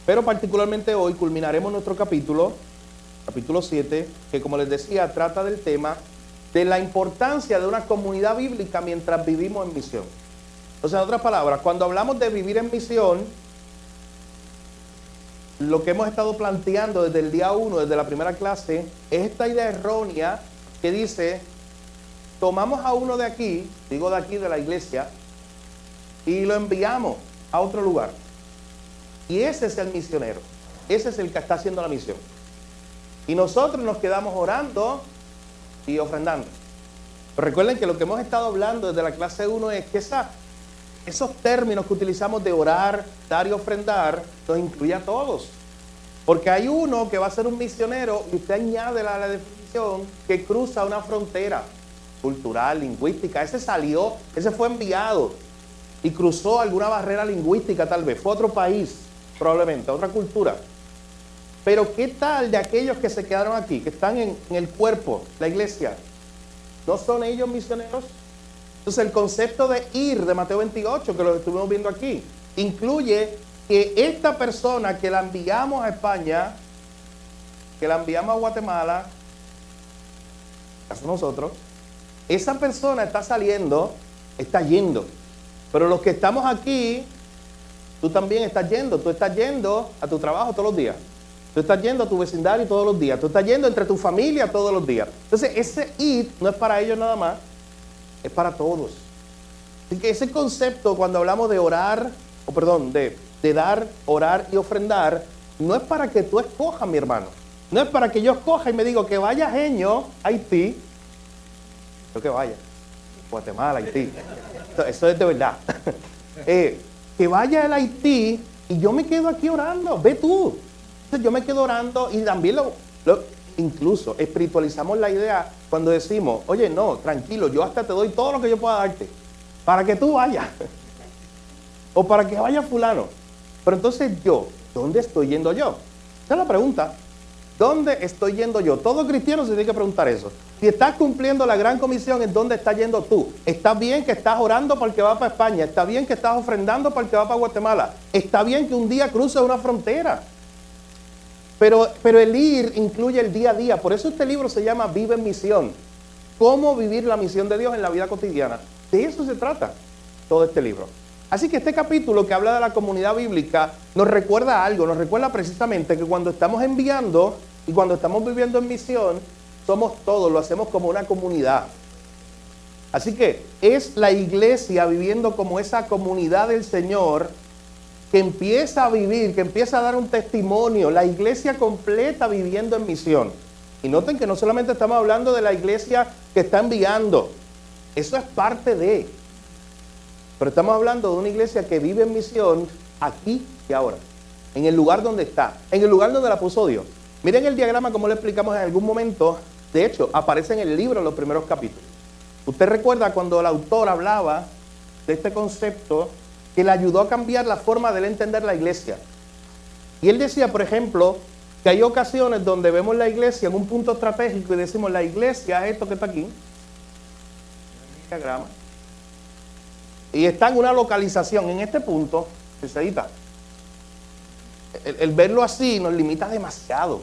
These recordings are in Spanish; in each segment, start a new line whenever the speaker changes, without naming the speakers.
Pero particularmente hoy culminaremos nuestro capítulo 7, que como les decía, trata del tema de la importancia de una comunidad bíblica mientras vivimos en misión. Entonces, en otras palabras, cuando hablamos de vivir en misión, lo que hemos estado planteando desde el día 1, desde la primera clase, es esta idea errónea que dice, tomamos a uno de aquí, digo de aquí de la iglesia, y lo enviamos a otro lugar. Y ese es el misionero, ese es el que está haciendo la misión. Y nosotros nos quedamos orando y ofrendando. Pero recuerden que lo que hemos estado hablando desde la clase 1 es que esos términos que utilizamos de orar, dar y ofrendar, nos incluye a todos. Porque hay uno que va a ser un misionero y usted añade la definición que cruza una frontera cultural, lingüística. Ese salió, ese fue enviado y cruzó alguna barrera lingüística tal vez. Fue a otro país, probablemente, a otra cultura. Pero ¿qué tal de aquellos que se quedaron aquí, que están en el cuerpo, la iglesia? ¿No son ellos misioneros? Entonces el concepto de ir de Mateo 28, que lo estuvimos viendo aquí, incluye que esta persona que la enviamos a España, que la enviamos a Guatemala, caso nosotros, esa persona está saliendo, está yendo. Pero los que estamos aquí, tú también estás yendo. Tú estás yendo a tu trabajo todos los días. Tú estás yendo a tu vecindario todos los días. Tú estás yendo entre tu familia todos los días. Entonces ese ir no es para ellos nada más, es para todos. Así que ese concepto cuando hablamos de orar, de dar, orar y ofrendar, no es para que tú escojas, mi hermano. No es para que yo escoja y me digo que vaya Genio, Haití. Yo que vaya, Guatemala, Haití. Eso es de verdad. Que vaya el Haití y yo me quedo aquí orando. Ve tú. Entonces yo me quedo orando y también incluso espiritualizamos la idea cuando decimos, oye, no, tranquilo, yo hasta te doy todo lo que yo pueda darte para que tú vayas. O para que vaya fulano. Pero entonces ¿dónde estoy yendo yo? Esa es la pregunta. ¿Dónde estoy yendo yo? Todo cristiano se tiene que preguntar eso. Si estás cumpliendo la gran comisión, ¿en dónde estás yendo tú? Está bien que estás orando para el que va para España. Está bien que estás ofrendando para el que va para Guatemala. Está bien que un día cruces una frontera. Pero el ir incluye el día a día. Por eso este libro se llama Vive en Misión. ¿Cómo vivir la misión de Dios en la vida cotidiana? De eso se trata todo este libro. Así que este capítulo que habla de la comunidad bíblica nos recuerda algo, nos recuerda precisamente que cuando estamos enviando y cuando estamos viviendo en misión, somos todos, lo hacemos como una comunidad. Así que es la iglesia viviendo como esa comunidad del Señor que empieza a vivir, que empieza a dar un testimonio, la iglesia completa viviendo en misión. Y noten que no solamente estamos hablando de la iglesia que está enviando, eso es parte de... Pero estamos hablando de una iglesia que vive en misión aquí y ahora, en el lugar donde está, en el lugar donde la puso Dios. Miren el diagrama como lo explicamos en algún momento. De hecho, aparece en el libro en los primeros capítulos. Usted recuerda cuando el autor hablaba de este concepto que le ayudó a cambiar la forma de él entender la iglesia. Y él decía, por ejemplo, que hay ocasiones donde vemos la iglesia en un punto estratégico y decimos, la iglesia es esto que está aquí. El diagrama. Y está en una localización, en este punto, el verlo así nos limita demasiado.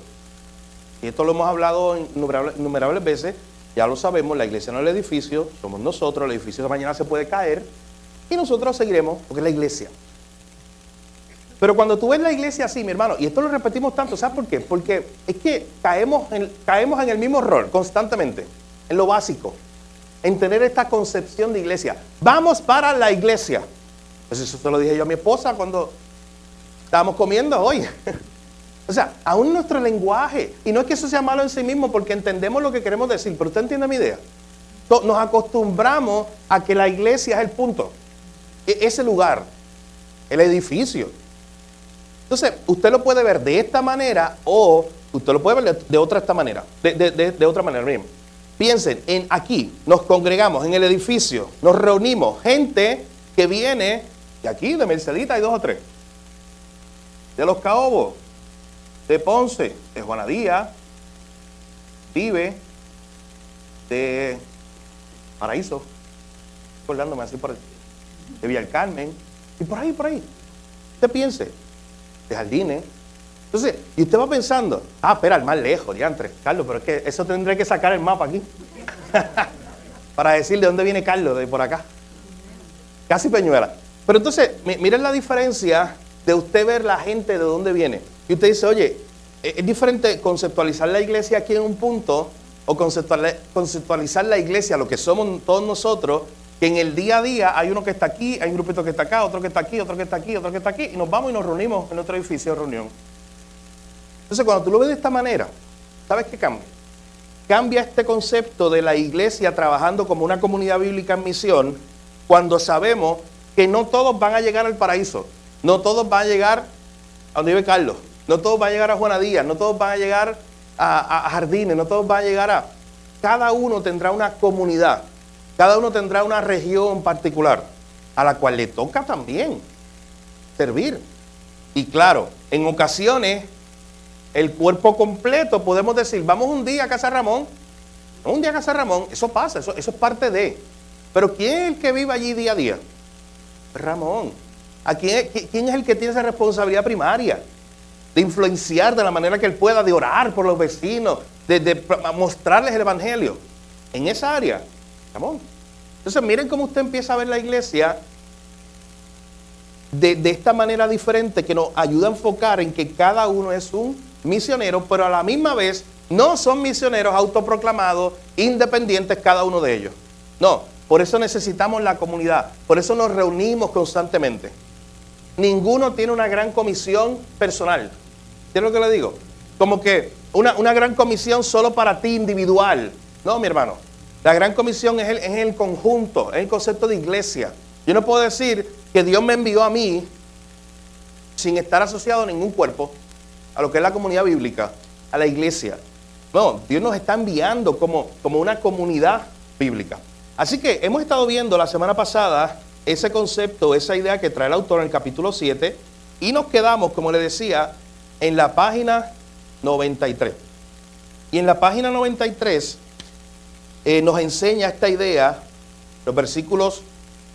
Y esto lo hemos hablado innumerables veces, ya lo sabemos, la iglesia no es el edificio, somos nosotros, el edificio de mañana se puede caer y nosotros seguiremos, porque es la iglesia. Pero cuando tú ves la iglesia así, mi hermano, y esto lo repetimos tanto, ¿sabes por qué? Porque es que caemos en el mismo error constantemente, en lo básico. En tener esta concepción de iglesia. Vamos para la iglesia. Pues eso se lo dije yo a mi esposa cuando estábamos comiendo hoy. O sea, aún nuestro lenguaje. Y no es que eso sea malo en sí mismo porque entendemos lo que queremos decir. Pero usted entiende mi idea. Nos acostumbramos a que la iglesia es el punto. Ese lugar. El edificio. Entonces, usted lo puede ver de esta manera o usted lo puede ver de otra manera. De otra manera. Miren. Piensen, aquí nos congregamos en el edificio, nos reunimos, gente que viene de aquí, de Mercedita, hay 2 o 3, de Los Caobos, de Ponce, de Juana Díaz, Vive, de Paraíso, acordándome así de Villa del Carmen, y por ahí. Usted piense, de jardines. Entonces, y usted va pensando, espera, el más lejos, diantre, Carlos, pero es que eso tendré que sacar el mapa aquí. Para decir de dónde viene Carlos, de por acá. Casi Peñuela. Pero entonces, miren la diferencia de usted ver la gente de dónde viene. Y usted dice, oye, es diferente conceptualizar la iglesia aquí en un punto o conceptualizar la iglesia, lo que somos todos nosotros, que en el día a día hay uno que está aquí, hay un grupito que está acá, otro que está aquí, otro que está aquí, otro que está aquí, y nos vamos y nos reunimos en nuestro edificio de reunión. Entonces, cuando tú lo ves de esta manera, ¿sabes qué cambia? Cambia este concepto de la iglesia trabajando como una comunidad bíblica en misión, cuando sabemos que no todos van a llegar al paraíso, no todos van a llegar a donde vive Carlos, no todos van a llegar a Juana Díaz, no todos van a llegar a Jardines, no todos van a llegar a... Cada uno tendrá una comunidad, cada uno tendrá una región particular, a la cual le toca también servir. Y claro, en ocasiones, el cuerpo completo, podemos decir, vamos un día a Casa Ramón, no un día a Casa Ramón, eso pasa, eso es parte de. Pero ¿quién es el que vive allí día a día? Ramón. ¿Quién es el que tiene esa responsabilidad primaria? De influenciar de la manera que él pueda, de orar por los vecinos, de mostrarles el evangelio. En esa área, Ramón. Entonces miren cómo usted empieza a ver la iglesia de esta manera diferente, que nos ayuda a enfocar en que cada uno es un misionero, pero a la misma vez no son misioneros autoproclamados, independientes cada uno de ellos. No, por eso necesitamos la comunidad, por eso nos reunimos constantemente. Ninguno tiene una gran comisión personal. ¿Entiendes lo que le digo? Como que una gran comisión solo para ti individual. No, mi hermano. La gran comisión es el conjunto, es el concepto de iglesia. Yo no puedo decir que Dios me envió a mí sin estar asociado a ningún cuerpo, a lo que es la comunidad bíblica, a la iglesia. No, Dios nos está enviando como una comunidad bíblica. Así que hemos estado viendo la semana pasada ese concepto, esa idea que trae el autor en el capítulo 7, y nos quedamos, como le decía, en la página 93. Y en la página 93 nos enseña esta idea, los versículos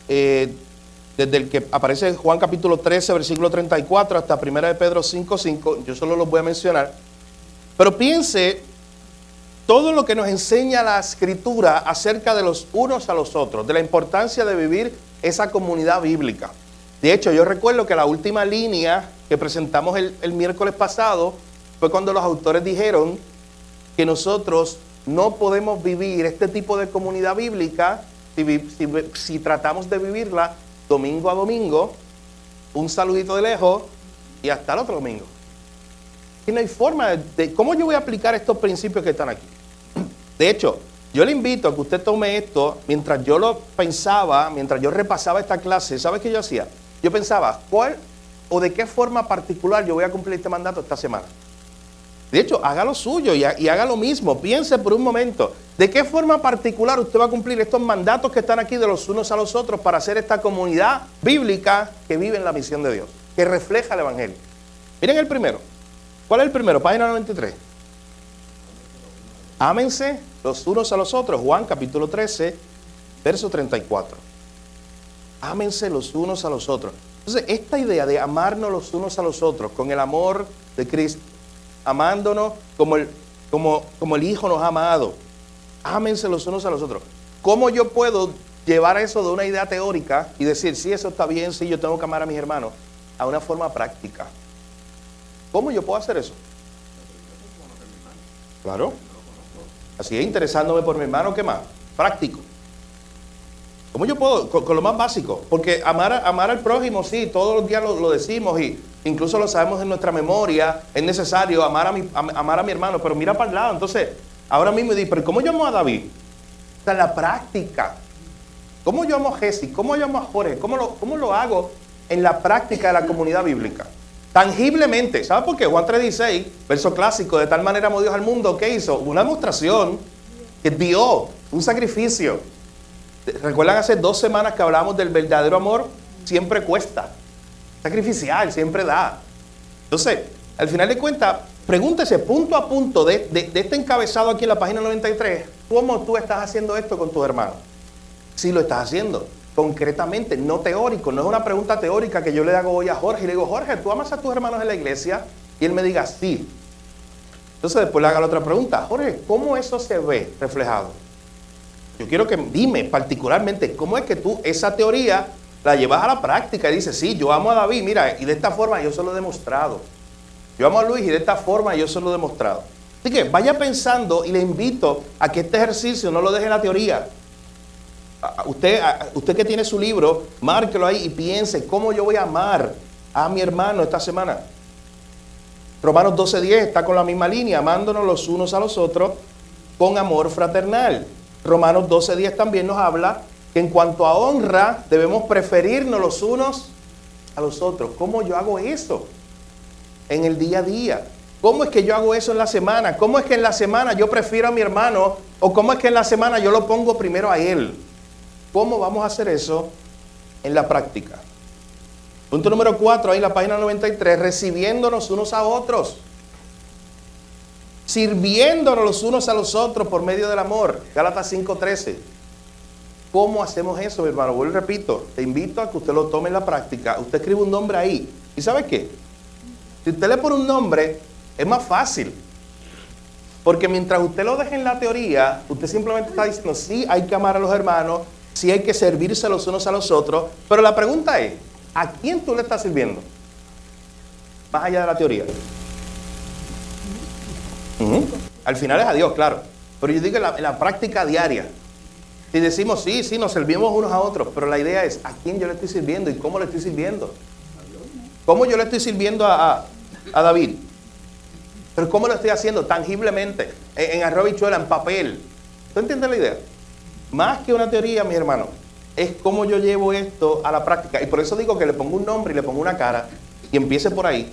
desde el que aparece en Juan capítulo 13, versículo 34, hasta 1 de Pedro 5:5, yo solo los voy a mencionar. Pero piense todo lo que nos enseña la Escritura acerca de los unos a los otros, de la importancia de vivir esa comunidad bíblica. De hecho, yo recuerdo que la última línea que presentamos el miércoles pasado fue cuando los autores dijeron que nosotros no podemos vivir este tipo de comunidad bíblica si tratamos de vivirla domingo a domingo, un saludito de lejos y hasta el otro domingo. Y no hay forma de cómo yo voy a aplicar estos principios que están aquí. De hecho, yo le invito a que usted tome esto, mientras yo lo pensaba, mientras yo repasaba esta clase, ¿sabe qué yo hacía? Yo pensaba, ¿cuál o de qué forma particular yo voy a cumplir este mandato esta semana? De hecho, haga lo suyo y haga lo mismo. Piense por un momento, ¿de qué forma particular usted va a cumplir estos mandatos que están aquí de los unos a los otros para hacer esta comunidad bíblica que vive en la misión de Dios, que refleja el evangelio? Miren el primero. ¿Cuál es el primero? Página 93. Ámense los unos a los otros. Juan capítulo 13, verso 34. Ámense los unos a los otros. Entonces, esta idea de amarnos los unos a los otros con el amor de Cristo, amándonos como el Hijo nos ha amado. Ámense los unos a los otros. ¿Cómo yo puedo llevar eso de una idea teórica y decir, sí, eso está bien, sí, yo tengo que amar a mis hermanos, a una forma práctica? ¿Cómo yo puedo hacer eso? Claro. Así es, interesándome por mi hermano, ¿qué más? Práctico. ¿Cómo yo puedo? Con lo más básico. Porque amar al prójimo, sí, todos los días lo decimos y incluso lo sabemos en nuestra memoria. Es necesario amar a mi hermano, pero mira para el lado. Entonces, ahora mismo digo, ¿pero cómo yo amo a David? O sea, la práctica. ¿Cómo yo amo a Jesse? ¿Cómo yo amo a Jorge? ¿Cómo lo hago en la práctica de la comunidad bíblica? Tangiblemente. ¿Sabe por qué? Juan 3:16, verso clásico, de tal manera amó Dios al mundo, ¿qué hizo? Una demostración que dio, un sacrificio. ¿Recuerdan hace 2 semanas que hablamos del verdadero amor? Siempre cuesta. Sacrificial, siempre da. Entonces, al final de cuentas, pregúntese punto a punto de este encabezado aquí en la página 93, ¿cómo tú estás haciendo esto con tus hermanos? Si lo estás haciendo. concretamente, no teórico. No es una pregunta teórica que yo le hago hoy a Jorge y le digo, Jorge, ¿tú amas a tus hermanos en la iglesia? Y él me diga, sí. Entonces después le haga la otra pregunta, Jorge, ¿cómo eso se ve reflejado? Yo quiero que dime particularmente, ¿cómo es que tú esa teoría la llevas a la práctica? Y dices, sí, yo amo a David, mira, y de esta forma yo se lo he demostrado. Yo amo a Luis y de esta forma yo se lo he demostrado. Así que vaya pensando y le invito a que este ejercicio no lo deje en la teoría. Usted que tiene su libro, márquelo ahí y piense, ¿cómo yo voy a amar a mi hermano esta semana? Romanos 12:10 está con la misma línea, amándonos los unos a los otros con amor fraternal. Romanos 12:10 también nos habla que en cuanto a honra debemos preferirnos los unos a los otros. ¿Cómo yo hago eso en el día a día? ¿Cómo es que yo hago eso en la semana? ¿Cómo es que en la semana yo prefiero a mi hermano? ¿O cómo es que en la semana yo lo pongo primero a él? ¿Cómo vamos a hacer eso en la práctica? Punto número 4, ahí en la página 93, recibiéndonos unos a otros. Sirviéndonos los unos a los otros por medio del amor. Gálatas 5:13. ¿Cómo hacemos eso, mi hermano? Vuelvo y repito, te invito a que usted lo tome en la práctica. Usted escribe un nombre ahí. ¿Y sabe qué? Si usted le pone un nombre, es más fácil. Porque mientras usted lo deje en la teoría, usted simplemente está diciendo, sí, hay que amar a los hermanos, sí hay que servirse los unos a los otros. Pero la pregunta es, ¿a quién tú le estás sirviendo? Más allá de la teoría. Al final es a Dios, claro. Pero yo digo en la práctica diaria. Si decimos, sí, nos servimos unos a otros, pero la idea es, ¿a quién yo le estoy sirviendo y cómo le estoy sirviendo? ¿Cómo yo le estoy sirviendo a David? Pero ¿cómo lo estoy haciendo? Tangiblemente, en arroz y habichuela, en papel. ¿Tú entiendes la idea? Más que una teoría, mi hermano, es cómo yo llevo esto a la práctica. Y por eso digo que le pongo un nombre y le pongo una cara y empiece por ahí.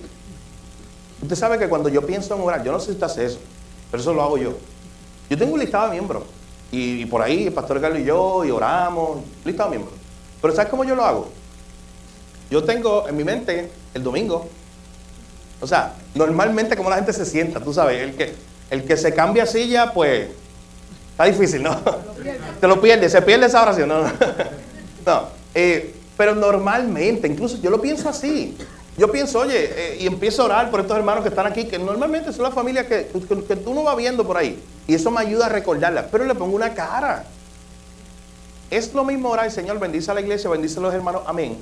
Usted sabe que cuando yo pienso en orar, yo no sé si usted hace eso, pero eso lo hago yo. Yo tengo un listado de miembros. Y por ahí el pastor Carlos y yo, y oramos, listado de miembros. Pero ¿sabes cómo yo lo hago? Yo tengo en mi mente el domingo. O sea, normalmente como la gente se sienta, tú sabes, el que se cambia silla, pues, está difícil, ¿no? Te lo pierdes, se pierde esa oración, no. No, pero normalmente, incluso yo lo pienso así. Yo pienso, oye, y empiezo a orar por estos hermanos que están aquí, que normalmente son las familias que tú no vas viendo por ahí. Y eso me ayuda a recordarlas, pero le pongo una cara. Es lo mismo orar, Señor, bendice a la iglesia, bendice a los hermanos, amén.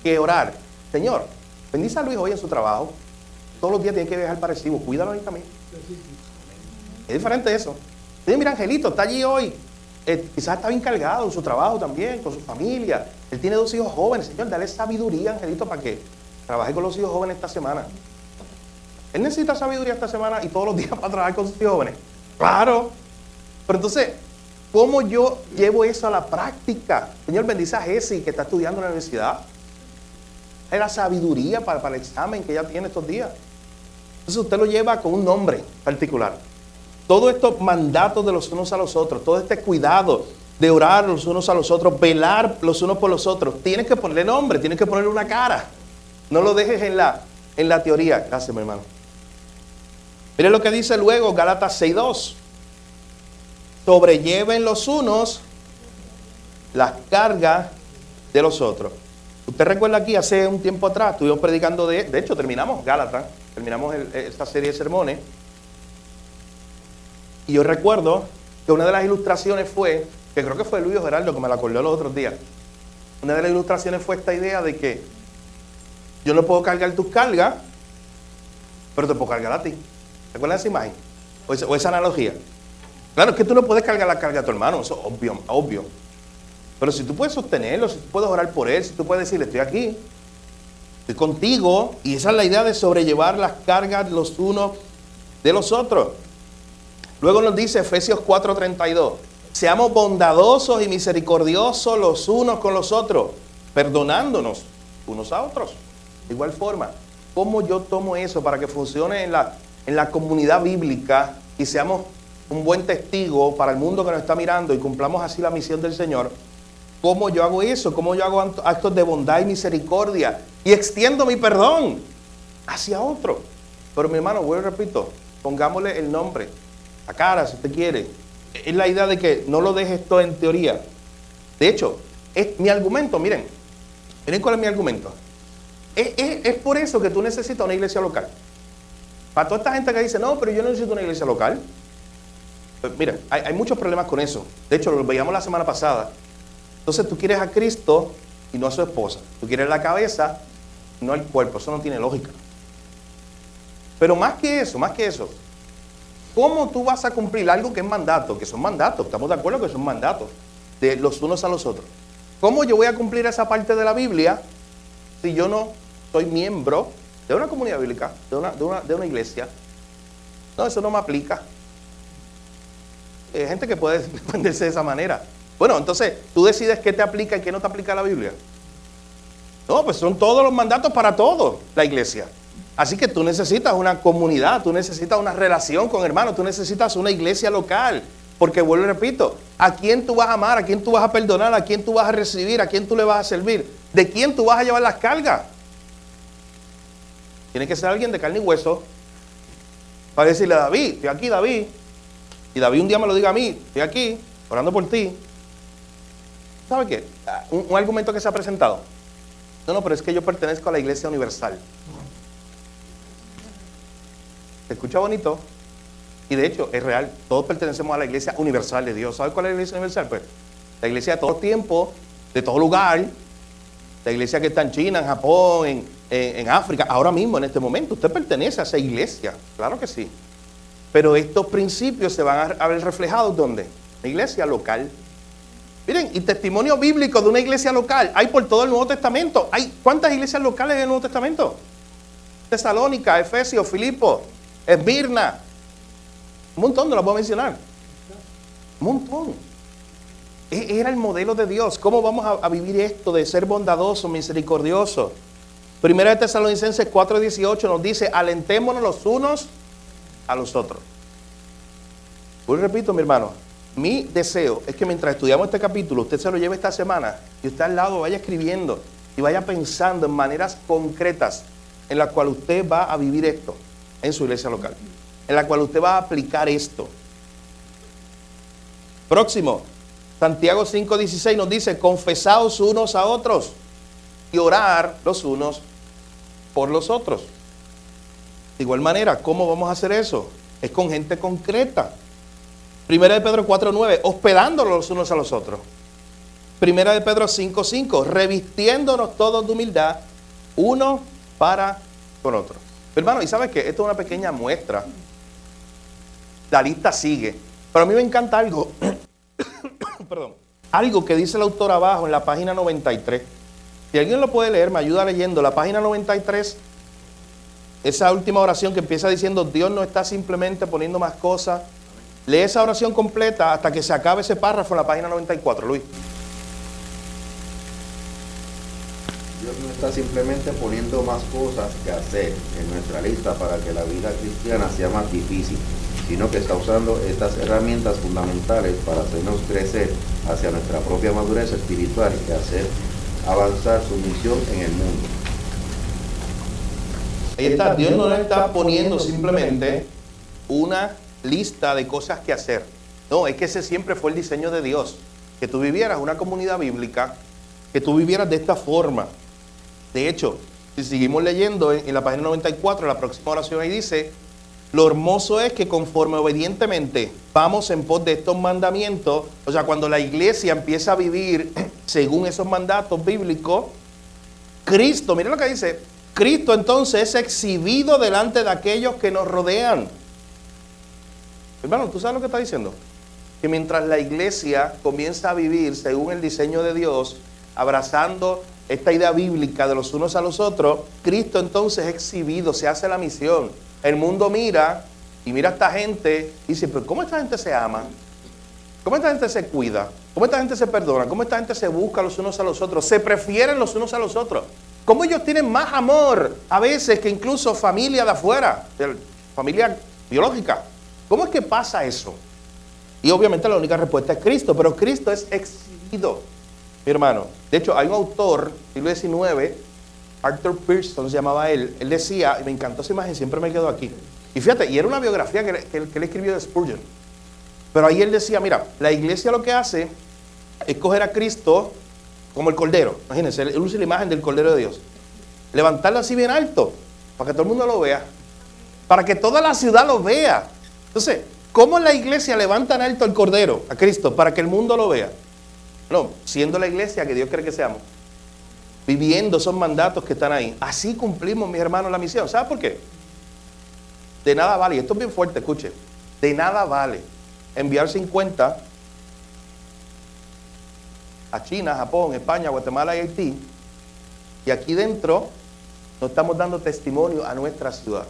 Que orar, Señor, bendice a Luis hoy en su trabajo. Todos los días tiene que viajar para Recibo, cuídalo ahí también. Es diferente eso. Sí, mira, Angelito, está allí hoy. Quizás está bien cargado en su trabajo también, con su familia. Él tiene 2 hijos jóvenes. Señor, dale sabiduría, Angelito, para que trabaje con los hijos jóvenes esta semana. Él necesita sabiduría esta semana y todos los días para trabajar con sus hijos jóvenes. Claro. Pero entonces, ¿cómo yo llevo eso a la práctica? Señor, bendice a Jessy, que está estudiando en la universidad. Es la sabiduría para el examen que ella tiene estos días. Entonces usted lo lleva con un nombre particular. Todos estos mandatos de los unos a los otros, todo este cuidado de orar los unos a los otros, velar los unos por los otros, tienes que ponerle nombre, tienes que ponerle una cara. No lo dejes en la teoría. Gracias, mi hermano. Mire lo que dice luego Gálatas 6:2. Sobrelleven los unos las cargas de los otros. Usted recuerda aquí, hace un tiempo atrás, estuvimos predicando de hecho, terminamos Gálatas, terminamos esta serie de sermones. Y yo recuerdo que una de las ilustraciones fue, que creo que fue Luis Gerardo que me la acordó los otros días. Una de las ilustraciones fue esta idea de que yo no puedo cargar tus cargas, pero te puedo cargar a ti. ¿Te acuerdas de esa imagen? O esa analogía. Claro, es que tú no puedes cargar la carga a tu hermano, eso es obvio. Pero si tú puedes sostenerlo, si tú puedes orar por él, si tú puedes decirle, estoy aquí, estoy contigo, y esa es la idea de sobrellevar las cargas los unos de los otros. Luego nos dice Efesios 4:32, seamos bondadosos y misericordiosos los unos con los otros, perdonándonos unos a otros. De igual forma, ¿cómo yo tomo eso para que funcione en la comunidad bíblica y seamos un buen testigo para el mundo que nos está mirando y cumplamos así la misión del Señor? ¿Cómo yo hago eso? ¿Cómo yo hago actos de bondad y misericordia? Y extiendo mi perdón hacia otro. Pero mi hermano, vuelvo y repito, pongámosle el nombre, la cara, si usted quiere. Es la idea de que no lo dejes todo en teoría. De hecho, Mi argumento, miren cuál es mi argumento. Es por eso que tú necesitas una iglesia local. Para toda esta gente que dice, no, pero yo no necesito una iglesia local. Pues mira, hay muchos problemas con eso. De hecho, lo veíamos la semana pasada. Entonces tú quieres a Cristo y no a su esposa. Tú quieres la cabeza y no el cuerpo. Eso no tiene lógica. Pero más que eso, ¿cómo tú vas a cumplir algo que es mandato? Que son mandatos, estamos de acuerdo que son mandatos de los unos a los otros. ¿Cómo yo voy a cumplir esa parte de la Biblia si yo no soy miembro de una comunidad bíblica, de una iglesia? No, eso no me aplica. Hay gente que puede defenderse de esa manera. Bueno, entonces, tú decides qué te aplica y qué no te aplica la Biblia. No, pues son todos los mandatos para todos, la iglesia. Así que tú necesitas una comunidad, tú necesitas una relación con hermanos, tú necesitas una iglesia local. Porque vuelvo y repito, ¿a quién tú vas a amar? ¿A quién tú vas a perdonar? ¿A quién tú vas a recibir? ¿A quién tú le vas a servir? ¿De quién tú vas a llevar las cargas? Tiene que ser alguien de carne y hueso. Para decirle a David, estoy aquí, David. Y David un día me lo diga a mí, estoy aquí, orando por ti. ¿Sabe qué? Un argumento que se ha presentado. No, pero es que yo pertenezco a la Iglesia Universal. ¿Se escucha bonito? Y de hecho, es real. Todos pertenecemos a la Iglesia Universal de Dios. ¿Sabe cuál es la Iglesia Universal? Pues la iglesia de todo tiempo, de todo lugar. La iglesia que está en China, en Japón, en África. Ahora mismo, en este momento, usted pertenece a esa iglesia. Claro que sí. Pero estos principios se van a ver reflejados ¿dónde? La iglesia local. Miren, y testimonio bíblico de una iglesia local hay por todo el Nuevo Testamento. ¿Cuántas iglesias locales hay en el Nuevo Testamento? Tesalónica, Efesios, Filipos, Esmirna. Un montón, no las puedo mencionar. Un montón. Era el modelo de Dios. ¿Cómo vamos a vivir esto de ser bondadoso, misericordioso? Primera de Tesalonicenses 4:18 nos dice, alentémonos los unos a los otros. Pues repito, mi hermano, mi deseo es que mientras estudiamos este capítulo, usted se lo lleve esta semana y usted al lado vaya escribiendo y vaya pensando en maneras concretas en las cuales usted va a vivir esto en su iglesia local, en la cual usted va a aplicar esto. Próximo, Santiago 5:16 nos dice, confesaos unos a otros y orar los unos por los otros. De igual manera, ¿cómo vamos a hacer eso? Es con gente concreta. Primera de Pedro 4:9, hospedándolos los unos a los otros. Primera de Pedro 5:5, revistiéndonos todos de humildad, uno para con otro. Hermano, y sabes que esto es una pequeña muestra. La lista sigue. Pero a mí me encanta algo. Perdón. Algo que dice el autor abajo en la página 93. Si alguien lo puede leer, me ayuda leyendo la página 93. Esa última oración que empieza diciendo, Dios no está simplemente poniendo más cosas. Lee esa oración completa hasta que se acabe ese párrafo en la página 94, Luis.
Dios no está simplemente poniendo más cosas que hacer en nuestra lista para que la vida cristiana sea más difícil, sino que está usando estas herramientas fundamentales para hacernos crecer hacia nuestra propia madurez espiritual y hacer avanzar su misión en el mundo.
Ahí está, Dios no le está poniendo simplemente una lista de cosas que hacer. No, es que ese siempre fue el diseño de Dios. Que tú vivieras una comunidad bíblica, que tú vivieras de esta forma. De hecho, si seguimos leyendo en la página 94, la próxima oración ahí dice, lo hermoso es que conforme obedientemente vamos en pos de estos mandamientos, o sea, cuando la iglesia empieza a vivir según esos mandatos bíblicos, Cristo, mira lo que dice, Cristo entonces es exhibido delante de aquellos que nos rodean. Hermano, ¿tú sabes lo que está diciendo? Que mientras la iglesia comienza a vivir según el diseño de Dios, abrazando esta idea bíblica de los unos a los otros, Cristo entonces es exhibido, se hace la misión. El mundo mira y mira a esta gente y dice, pero ¿cómo esta gente se ama? ¿Cómo esta gente se cuida? ¿Cómo esta gente se perdona? ¿Cómo esta gente se busca los unos a los otros? Se prefieren los unos a los otros. ¿Cómo ellos tienen más amor a veces que incluso familia de afuera, familia biológica? ¿Cómo es que pasa eso? Y obviamente la única respuesta es Cristo, pero Cristo es exhibido, mi hermano. De hecho, hay un autor, siglo XIX, Arthur Pearson se llamaba él decía, y me encantó esa imagen, siempre me quedo aquí. Y fíjate, y era una biografía que él escribió de Spurgeon. Pero ahí él decía, mira, la iglesia lo que hace es coger a Cristo como el cordero. Imagínense, él usa la imagen del cordero de Dios. Levantarlo así bien alto, para que todo el mundo lo vea. Para que toda la ciudad lo vea. Entonces, ¿cómo la iglesia levanta en alto el cordero, a Cristo, para que el mundo lo vea? No, siendo la iglesia que Dios quiere que seamos. Viviendo esos mandatos que están ahí. Así cumplimos, mis hermanos, la misión. ¿Sabe por qué? De nada vale, y esto es bien fuerte, escuche. De nada vale enviar 50 a China, Japón, España, Guatemala y Haití, y aquí dentro no estamos dando testimonio a nuestra ciudad.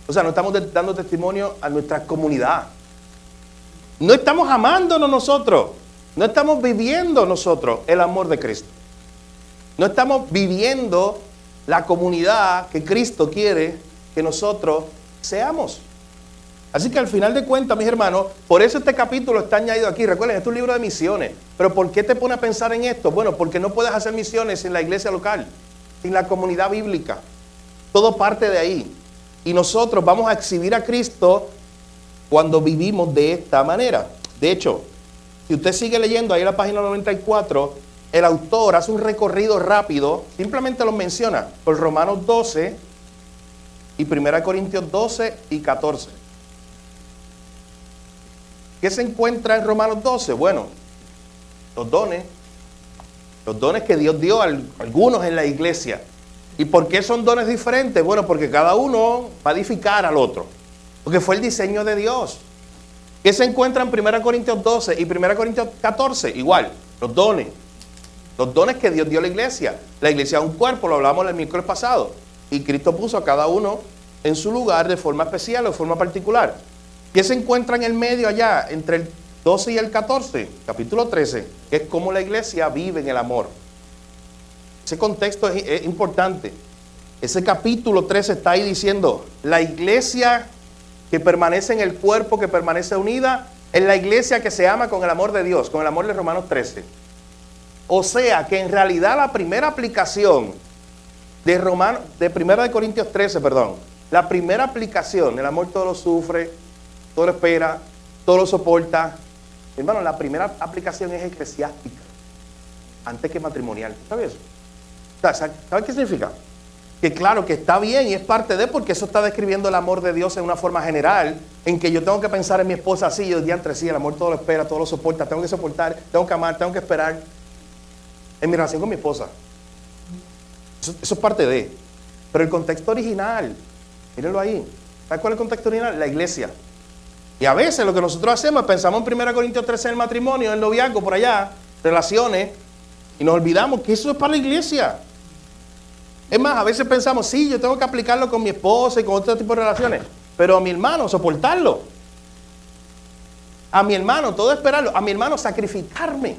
O sea, no estamos dando testimonio a nuestra comunidad. No estamos amándonos nosotros. No estamos viviendo nosotros el amor de Cristo. No estamos viviendo la comunidad que Cristo quiere que nosotros seamos. Así que al final de cuentas, mis hermanos, por eso este capítulo está añadido aquí. Recuerden, esto es un libro de misiones. Pero ¿por qué te pone a pensar en esto? Bueno, porque no puedes hacer misiones sin la iglesia local, sin la comunidad bíblica. Todo parte de ahí. Y nosotros vamos a exhibir a Cristo cuando vivimos de esta manera. De hecho, si usted sigue leyendo ahí en la página 94, el autor hace un recorrido rápido, simplemente lo menciona por Romanos 12 y 1 Corintios 12 y 14. ¿Qué se encuentra en Romanos 12? Bueno, los dones que Dios dio a algunos en la iglesia. ¿Y por qué son dones diferentes? Bueno, porque cada uno va a edificar al otro. Porque fue el diseño de Dios. ¿Qué se encuentra en 1 Corintios 12 y 1 Corintios 14? Igual, los dones. Los dones que Dios dio a la iglesia. La iglesia es un cuerpo, lo hablamos el miércoles pasado. Y Cristo puso a cada uno en su lugar de forma especial o de forma particular. ¿Qué se encuentra en el medio allá, entre el 12 y el 14? Capítulo 13, que es cómo la iglesia vive en el amor. Ese contexto es importante. Ese capítulo 13 está ahí diciendo, la iglesia que permanece en el cuerpo, que permanece unida, es la iglesia que se ama con el amor de Dios, con el amor de Romanos 13. O sea, que en realidad la primera aplicación de 1 Corintios 13, la primera aplicación, el amor todo lo sufre, todo lo espera, todo lo soporta. Hermano, la primera aplicación es eclesiástica, antes que matrimonial. ¿Sabes eso? ¿Sabes qué significa? Que claro, que está bien y es parte de, porque eso está describiendo el amor de Dios en una forma general, en que yo tengo que pensar en mi esposa así, yo día entre sí, el amor todo lo espera, todo lo soporta, tengo que soportar, tengo que amar, tengo que esperar. En mi relación con mi esposa. Eso es parte de. Pero el contexto original, mírenlo ahí. ¿Sabes cuál es el contexto original? La iglesia. Y a veces lo que nosotros hacemos es pensamos en 1 Corintios 13 en el matrimonio, en el noviazgo, por allá, relaciones, y nos olvidamos que eso es para la iglesia. Es más, a veces pensamos, sí, yo tengo que aplicarlo con mi esposa y con otro tipo de relaciones, pero a mi hermano, soportarlo. A mi hermano, todo esperarlo. A mi hermano, sacrificarme.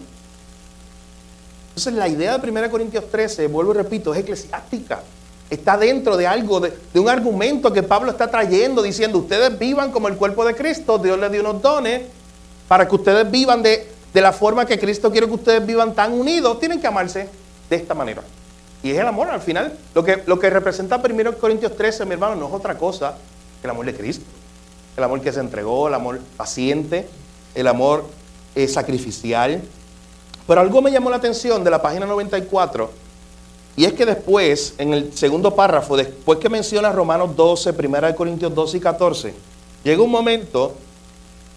Entonces, la idea de 1 Corintios 13, vuelvo y repito, es eclesiástica. Está dentro de algo, de un argumento que Pablo está trayendo, diciendo, ustedes vivan como el cuerpo de Cristo, Dios les dio unos dones, para que ustedes vivan de la forma que Cristo quiere que ustedes vivan tan unidos, tienen que amarse de esta manera. Y es el amor, al final, lo que representa 1 Corintios 13, mi hermano, no es otra cosa que el amor de Cristo. El amor que se entregó, el amor paciente, el amor sacrificial. Pero algo me llamó la atención de la página 94, y es que después, en el segundo párrafo, después que menciona Romanos 12, 1 Corintios 12 y 14, llega un momento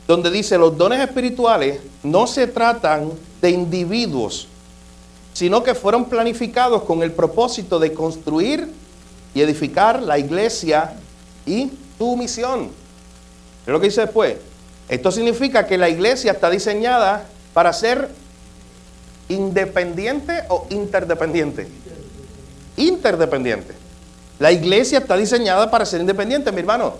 donde dice, los dones espirituales no se tratan de individuos, sino que fueron planificados con el propósito de construir y edificar la iglesia y tu misión. ¿Es lo que dice después? Esto significa que la iglesia está diseñada para ser independiente o interdependiente. Interdependiente. La iglesia está diseñada para ser independiente, mi hermano.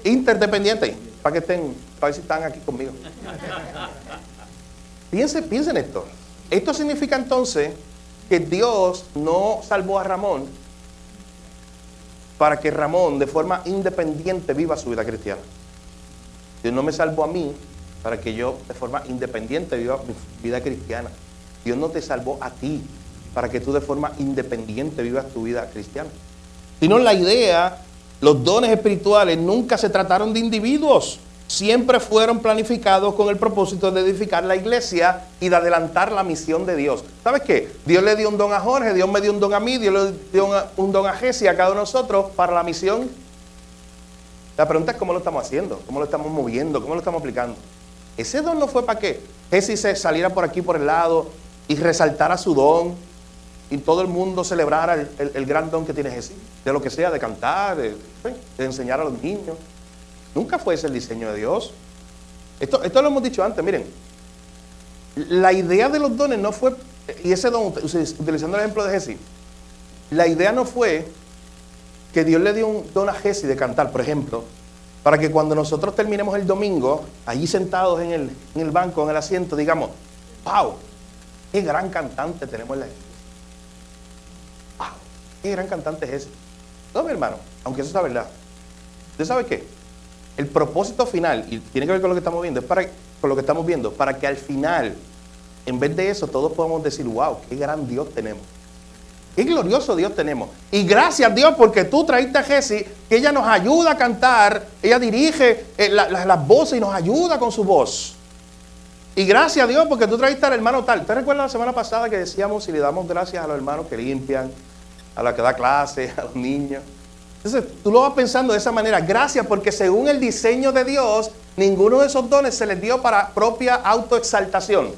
Interdependiente. Para ver si están aquí conmigo. Piensen esto. Esto significa entonces que Dios no salvó a Ramón para que Ramón de forma independiente viva su vida cristiana. Dios no me salvó a mí para que yo de forma independiente viva mi vida cristiana. Dios no te salvó a ti para que tú de forma independiente vivas tu vida cristiana. Sino la idea, los dones espirituales nunca se trataron de individuos, siempre fueron planificados con el propósito de edificar la iglesia y de adelantar la misión de Dios. ¿Sabes qué? Dios le dio un don a Jorge, Dios me dio un don a mí, Dios le dio un don a Jesse, a cada uno de nosotros para la misión. La pregunta es cómo lo estamos haciendo, cómo lo estamos moviendo, cómo lo estamos aplicando. Ese don no fue para que Jesse se saliera por aquí por el lado y resaltara su don y todo el mundo celebrara el gran don que tiene Jesse, de lo que sea, de cantar, de enseñar a los niños. Nunca fue ese el diseño de Dios. Esto lo hemos dicho antes, miren. La idea de los dones no fue, y ese don, utilizando el ejemplo de Jesse, la idea no fue que Dios le dio un don a Jesse de cantar, por ejemplo, para que cuando nosotros terminemos el domingo, allí sentados en el banco, en el asiento, digamos, ¡wow! ¡Qué gran cantante tenemos en la iglesia! ¡Wow! ¡Qué gran cantante es ese! No, mi hermano, aunque eso es la verdad. ¿Usted sabe qué? El propósito final, y tiene que ver con lo que estamos viendo, para que al final, en vez de eso, todos podamos decir, wow, qué gran Dios tenemos. Qué glorioso Dios tenemos. Y gracias Dios porque tú traíste a Jessy, que ella nos ayuda a cantar, ella dirige las voces y nos ayuda con su voz. Y gracias a Dios porque tú traíste al hermano tal. ¿Te recuerdas la semana pasada que decíamos si le damos gracias a los hermanos que limpian, a los que da clases, a los niños? Entonces, tú lo vas pensando de esa manera. Gracias, porque según el diseño de Dios, ninguno de esos dones se les dio para propia autoexaltación.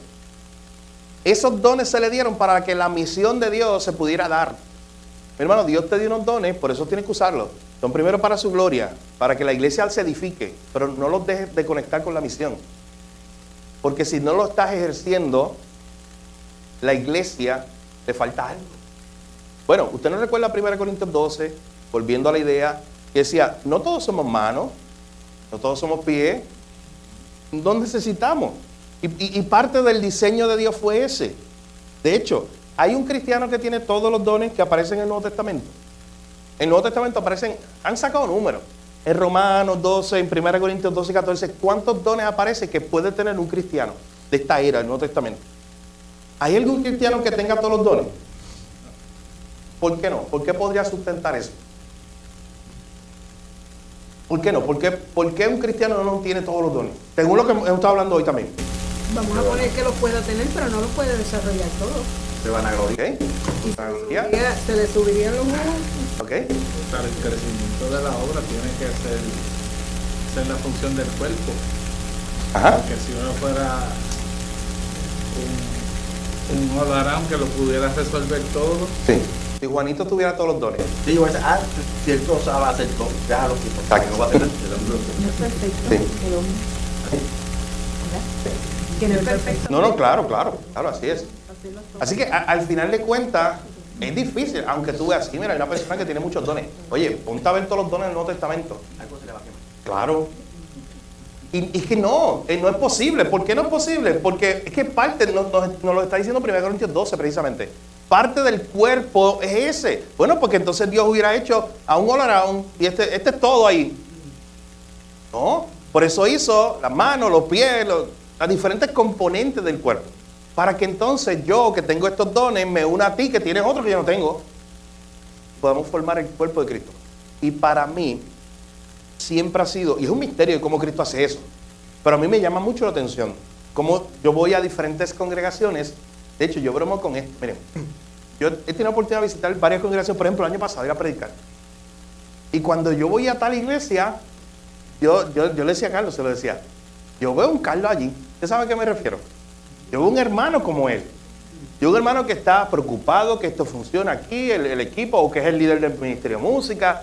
Esos dones se le dieron para que la misión de Dios se pudiera dar. Mi hermano, Dios te dio unos dones, por eso tienes que usarlos. Son primero para su gloria, para que la iglesia se edifique, pero no los dejes de conectar con la misión. Porque si no lo estás ejerciendo, la iglesia le falta algo. Bueno, usted no recuerda 1 Corintios 12, volviendo a la idea, que decía, no todos somos manos, no todos somos pies, no necesitamos. Y parte del diseño de Dios fue ese. De hecho, hay un cristiano que tiene todos los dones que aparecen en el Nuevo Testamento. En el Nuevo Testamento aparecen, han sacado números. En Romanos 12, en 1 Corintios 12 y 14, ¿cuántos dones aparece que puede tener un cristiano de esta era, del Nuevo Testamento? ¿Hay algún cristiano que tenga todos los dones? ¿Por qué no? ¿Por qué podría sustentar eso? ¿Por qué no? ¿Por qué un cristiano no tiene todos los dones? Según lo que hemos estado hablando hoy también.
Vamos a poner que los pueda tener, pero no los puede desarrollar todos.
Se van a glorificar.
Y se le subirían los ojos.
¿Ok?
O sea, el crecimiento de la obra tiene que ser la función del cuerpo.
Ajá.
Porque si uno fuera un olarán que lo pudiera resolver todo.
Sí. Si Juanito tuviera todos los dones.
Sí, yo voy a decir, si él cosa va a hacer todo, déjalo que
Exacto.
no va a tener.
No es perfecto.
Sí.
El hombre. Que no es perfecto.
No, claro, así es. Así que al final de cuentas, es difícil, aunque tú veas, sí, mira, hay una persona que tiene muchos dones. Oye, ponte a ver todos los dones del Nuevo Testamento.
Algo se le va a quemar.
Claro. Y es que no es posible. ¿Por qué no es posible? Porque es que parte, nos lo está diciendo 1 Corintios 12 precisamente. Parte del cuerpo es ese. Bueno, porque entonces Dios hubiera hecho a un all around y este es todo ahí. No, por eso hizo las manos, los pies, las diferentes componentes del cuerpo. Para que entonces yo, que tengo estos dones, me una a ti, que tienes otros que yo no tengo. Podamos formar el cuerpo de Cristo. Y para mí, siempre ha sido, y es un misterio de cómo Cristo hace eso, pero a mí me llama mucho la atención. Como yo voy a diferentes congregaciones, de hecho yo bromo con esto, miren, yo he tenido la oportunidad de visitar varias congregaciones, por ejemplo el año pasado ir a predicar. Y cuando yo voy a tal iglesia, yo le decía a Carlos, se lo decía, yo veo un Carlos allí, ¿usted sabe a qué me refiero? Yo veo un hermano como él. Yo veo un hermano que está preocupado que esto funcione aquí, el equipo, o que es el líder del ministerio de música.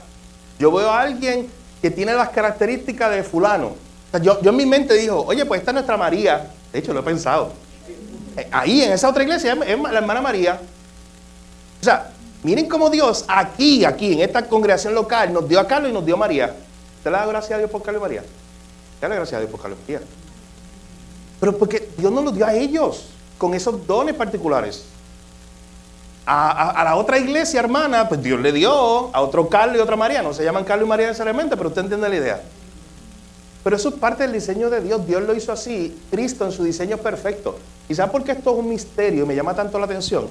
Yo veo a alguien que tiene las características de fulano. O sea, yo en mi mente digo, oye, pues esta es nuestra María. De hecho, lo he pensado. Ahí, en esa otra iglesia, es la hermana María. O sea, miren cómo Dios aquí, en esta congregación local, nos dio a Carlos y nos dio a María. ¿Usted le da gracias a Dios por Carlos y María? Dale gracias a Dios por Carlos y María. Pero porque Dios nos los dio a ellos, con esos dones particulares. A la otra iglesia, hermana, pues Dios le dio a otro Carlos y otra María. No se llaman Carlos y María necesariamente, pero usted entiende la idea. Pero eso es parte del diseño de Dios. Dios lo hizo así, Cristo en su diseño perfecto. ¿Y sabe por qué esto es un misterio? Me llama tanto la atención.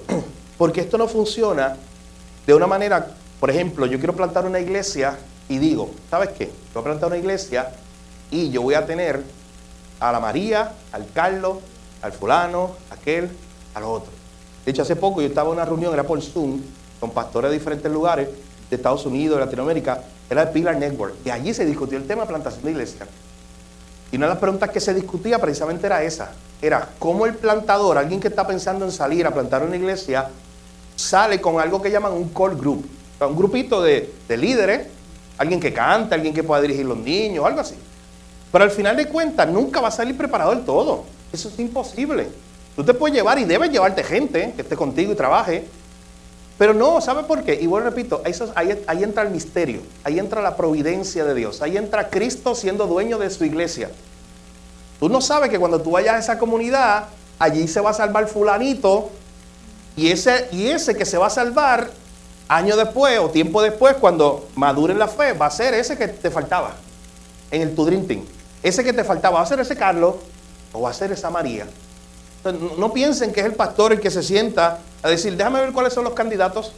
Porque esto no funciona de una manera, por ejemplo, yo quiero plantar una iglesia y digo, ¿sabes qué? Voy a plantar una iglesia y yo voy a tener a la María, al Carlos, al fulano, aquel, al otro. De hecho, hace poco yo estaba en una reunión, era por Zoom, con pastores de diferentes lugares de Estados Unidos, de Latinoamérica, era el Pillar Network, y allí se discutió el tema de plantación de iglesia. Y una de las preguntas que se discutía precisamente era esa, era cómo el plantador, alguien que está pensando en salir a plantar una iglesia, sale con algo que llaman un core group, o sea, un grupito de líderes, alguien que cante, alguien que pueda dirigir los niños, algo así. Pero al final de cuentas nunca va a salir preparado del todo, eso es imposible. Tú te puedes llevar y debes llevarte gente que esté contigo y trabaje, pero no, ¿sabe por qué? Y bueno, repito, ahí entra el misterio, ahí entra la providencia de Dios, ahí entra Cristo siendo dueño de su iglesia. Tú no sabes que cuando tú vayas a esa comunidad, allí se va a salvar fulanito, y ese que se va a salvar, años después o tiempo después, cuando madure en la fe, va a ser ese que te faltaba en el tu dream team. Ese que te faltaba, ¿va a ser ese Carlos o va a ser esa María? Entonces, no piensen que es el pastor el que se sienta a decir, déjame ver cuáles son los candidatos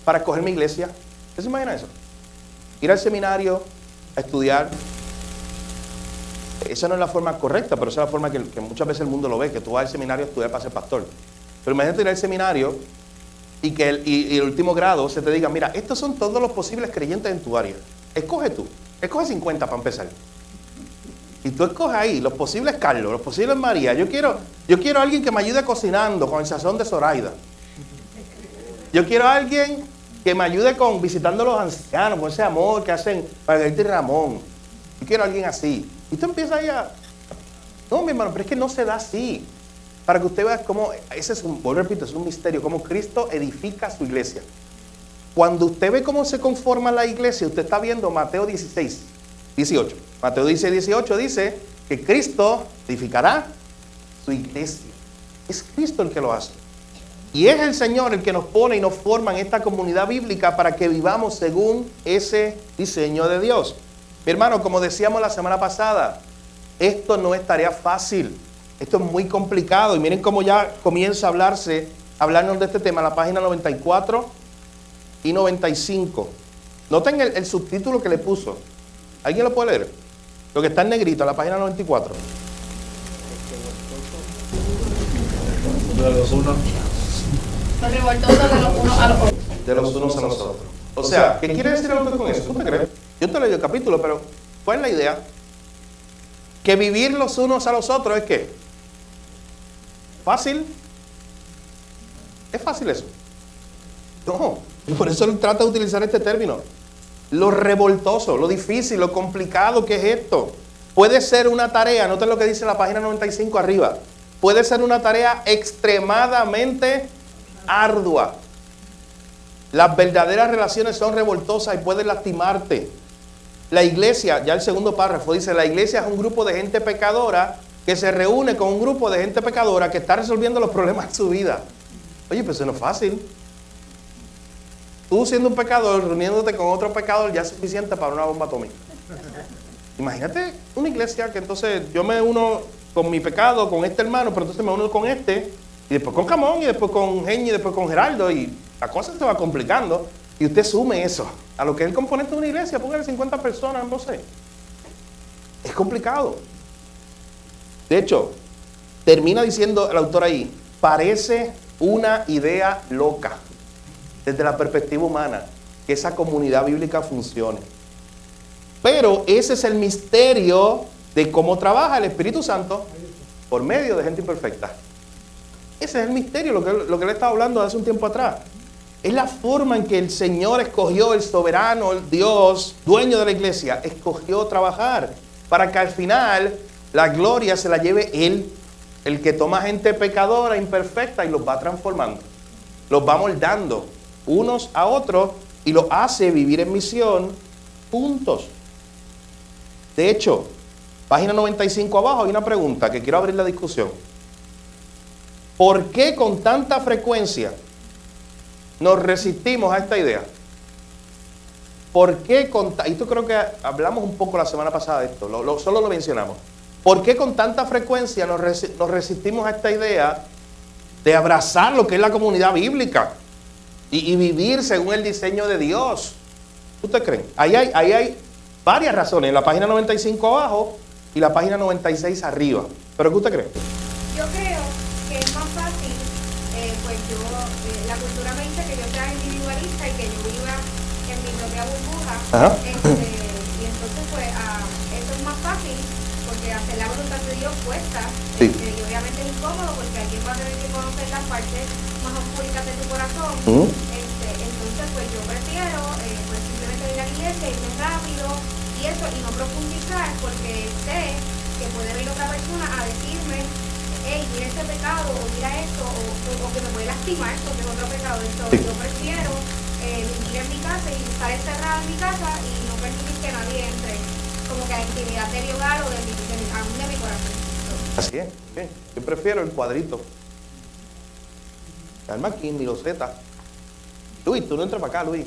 para escoger mi iglesia. ¿Usted se imagina eso? Ir al seminario, a estudiar. Esa no es la forma correcta, pero esa es la forma que muchas veces el mundo lo ve, que tú vas al seminario a estudiar para ser pastor. Pero imagínate ir al seminario y que el último grado se te diga, mira, estos son todos los posibles creyentes en tu área. Escoge tú. Escoge 50 para empezar. Y tú escoges ahí los posibles Carlos, los posibles María. Yo quiero a alguien que me ayude cocinando con el sazón de Zoraida. Yo quiero a alguien que me ayude visitando a los ancianos, con ese amor que hacen Margarita y Ramón. Yo quiero a alguien así. Y tú empiezas ahí a... No, mi hermano, pero es que no se da así. Para que usted vea cómo, repito, es un misterio, cómo Cristo edifica su iglesia. Cuando usted ve cómo se conforma la iglesia, usted está viendo Mateo 16, 18. Mateo 16, 18 dice que Cristo edificará su iglesia. Es Cristo el que lo hace. Y es el Señor el que nos pone y nos forma en esta comunidad bíblica para que vivamos según ese diseño de Dios. Mi hermano, como decíamos la semana pasada, esto no es tarea fácil. Esto es muy complicado. Y miren cómo ya comienza a hablarnos de este tema en la página 94 y 95. Noten el subtítulo que le puso. ¿Alguien lo puede leer? Lo que está en negrito, en la página 94.
De los unos.
Los revoltosos de los unos a los otros.
De los unos a los otros. O sea, ¿qué quiere decir el autor con eso? ¿Tú te crees? Yo te leí el capítulo, pero ¿cuál es la idea? Que vivir los unos a los otros es ¿qué? ¿Fácil? ¿Es fácil eso? No, y por eso él trata de utilizar este término. Lo revoltoso, lo difícil, lo complicado que es esto. Puede ser una tarea, noten lo que dice la página 95 arriba. Puede ser una tarea extremadamente ardua. Las verdaderas relaciones son revoltosas y pueden lastimarte. La iglesia, ya el segundo párrafo dice, la iglesia es un grupo de gente pecadora que se reúne con un grupo de gente pecadora que está resolviendo los problemas de su vida. Oye, pues eso no es fácil. Tú siendo un pecador, reuniéndote con otro pecador, ya es suficiente para una bomba atómica. Imagínate una iglesia que entonces yo me uno con mi pecado, con este hermano, pero entonces me uno con este, y después con Camón, y después con Genny, y después con Geraldo, y la cosa se va complicando. Y usted sume eso a lo que es el componente de una iglesia, póngale 50 personas, no sé. Es complicado. De hecho, termina diciendo el autor ahí, parece una idea loca, desde la perspectiva humana, que esa comunidad bíblica funcione. Pero ese es el misterio de cómo trabaja el Espíritu Santo por medio de gente imperfecta. Ese es el misterio, lo que le estaba hablando hace un tiempo atrás. Es la forma en que el Señor escogió, el soberano, el Dios, dueño de la iglesia, escogió trabajar para que al final la gloria se la lleve Él, el que toma gente pecadora, imperfecta y los va transformando, los va moldando unos a otros y los hace vivir en misión juntos. De hecho, página 95 abajo hay una pregunta que quiero abrir la discusión. ¿Por qué con tanta frecuencia nos resistimos a esta idea? ¿Por qué y esto creo que hablamos un poco la semana pasada de esto, solo lo mencionamos. ¿Por qué con tanta frecuencia nos resistimos a esta idea de abrazar lo que es la comunidad bíblica y vivir según el diseño de Dios? ¿Ustedes creen? Ahí hay varias razones, en la página 95 abajo y la página 96 arriba. ¿Pero qué usted cree?
Yo creo que es más fácil, pues yo, la cultura me dice que yo sea individualista y que yo viva en mi propia burbuja.
Ajá.
Y entonces pues eso es más fácil porque hacer la voluntad de Dios cuesta.
Sí.
Y obviamente es incómodo porque alguien va a tener que conocer las partes más oscuras de tu corazón. Entonces pues yo prefiero pues simplemente ir a la iglesia, irme rápido y eso, y no profundizar porque sé que puede venir otra persona a decirme, hey, mira este pecado, o mira esto, o que me puede lastimar porque es otro pecado. Entonces yo prefiero vivir en mi casa y estar encerrada en mi casa y no permitir que nadie entre como que a la intimidad de mi hogar o aún de mi corazón.
Así es. Sí. Yo prefiero el cuadrito. Calma aquí en mi loseta. Luis, tú no entras para acá, Luis.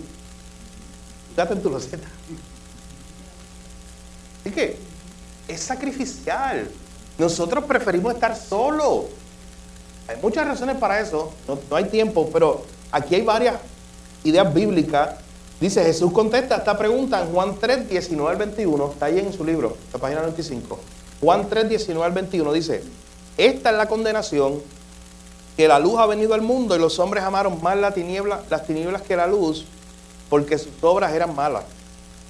Quédate en tu loseta. Así que es sacrificial. Nosotros preferimos estar solos. Hay muchas razones para eso. No hay tiempo, pero aquí hay varias ideas bíblicas. Dice, Jesús contesta esta pregunta en Juan 3, 19 al 21. Está ahí en su libro, la página 95. Juan 3, 19 al 21 dice, esta es la condenación, que la luz ha venido al mundo y los hombres amaron más las tinieblas que la luz, porque sus obras eran malas.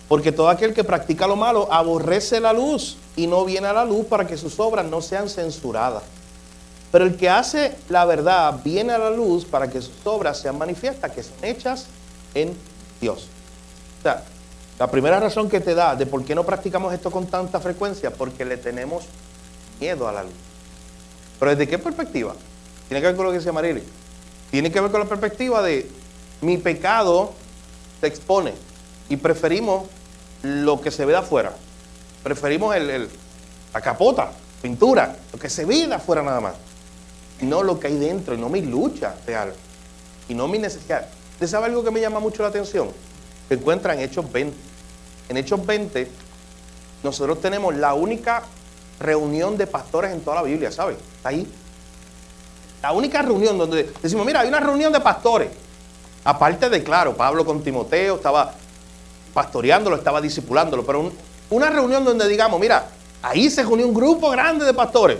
Porque todo aquel que practica lo malo aborrece la luz y no viene a la luz para que sus obras no sean censuradas. Pero el que hace la verdad viene a la luz para que sus obras sean manifiestas, que son hechas en Dios. O sea, la primera razón que te da de por qué no practicamos esto con tanta frecuencia, porque le tenemos miedo a la luz. ¿Pero desde qué perspectiva? Tiene que ver con lo que decía Marily. Tiene que ver con la perspectiva de mi pecado se expone y preferimos lo que se ve de afuera. Preferimos la capota, pintura, lo que se ve de afuera nada más. Y no lo que hay dentro, y no mi lucha real, y no mi necesidad. ¿Usted sabe algo que me llama mucho la atención? Se encuentra en Hechos 20. En Hechos 20, nosotros tenemos la única reunión de pastores en toda la Biblia, ¿sabe? Está ahí. La única reunión donde decimos, mira, hay una reunión de pastores. Aparte de, claro, Pablo con Timoteo estaba pastoreándolo, estaba discipulándolo, pero una reunión donde digamos, mira, ahí se reunió un grupo grande de pastores.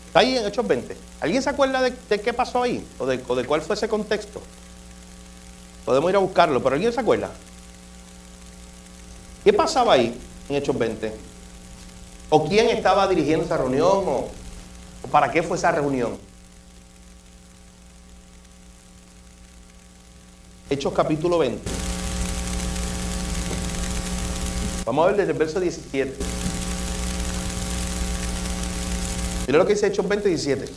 Está ahí en Hechos 20. ¿Alguien se acuerda de qué pasó ahí? ¿O de cuál fue ese contexto? Podemos ir a buscarlo, pero ¿alguien se acuerda? ¿Qué pasaba ahí en Hechos 20? ¿O quién estaba dirigiendo esa reunión? ¿O para qué fue esa reunión? Hechos capítulo 20. Vamos a ver desde el verso 17. Mira lo que dice Hechos 20, 17.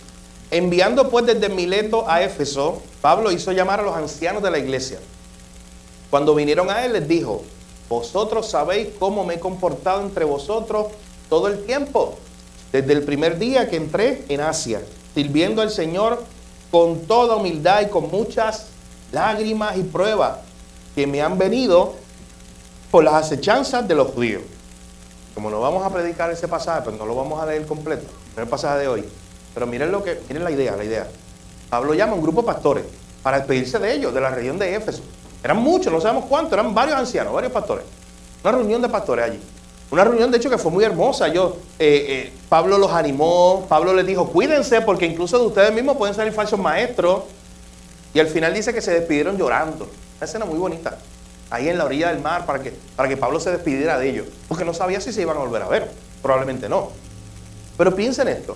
Enviando pues desde Mileto a Éfeso, Pablo hizo llamar a los ancianos de la iglesia. Cuando vinieron a él, les dijo, vosotros sabéis cómo me he comportado entre vosotros todo el tiempo, desde el primer día que entré en Asia, sirviendo al Señor con toda humildad y con muchas lágrimas y pruebas que me han venido por las acechanzas de los judíos. Como no vamos a predicar ese pasaje, pues no lo vamos a leer completo, no es el pasaje de hoy. Pero miren la idea. Pablo llama a un grupo de pastores para despedirse de ellos, de la región de Éfeso. Eran muchos, no sabemos cuántos, eran varios ancianos, varios pastores. Una reunión de pastores allí. Una reunión, de hecho, que fue muy hermosa. Pablo los animó, Pablo les dijo, cuídense, porque incluso de ustedes mismos pueden salir falsos maestros. Y al final dice que se despidieron llorando. Una escena muy bonita. Ahí en la orilla del mar, para que Pablo se despidiera de ellos. Porque no sabía si se iban a volver a ver. Probablemente no. Pero piensen esto.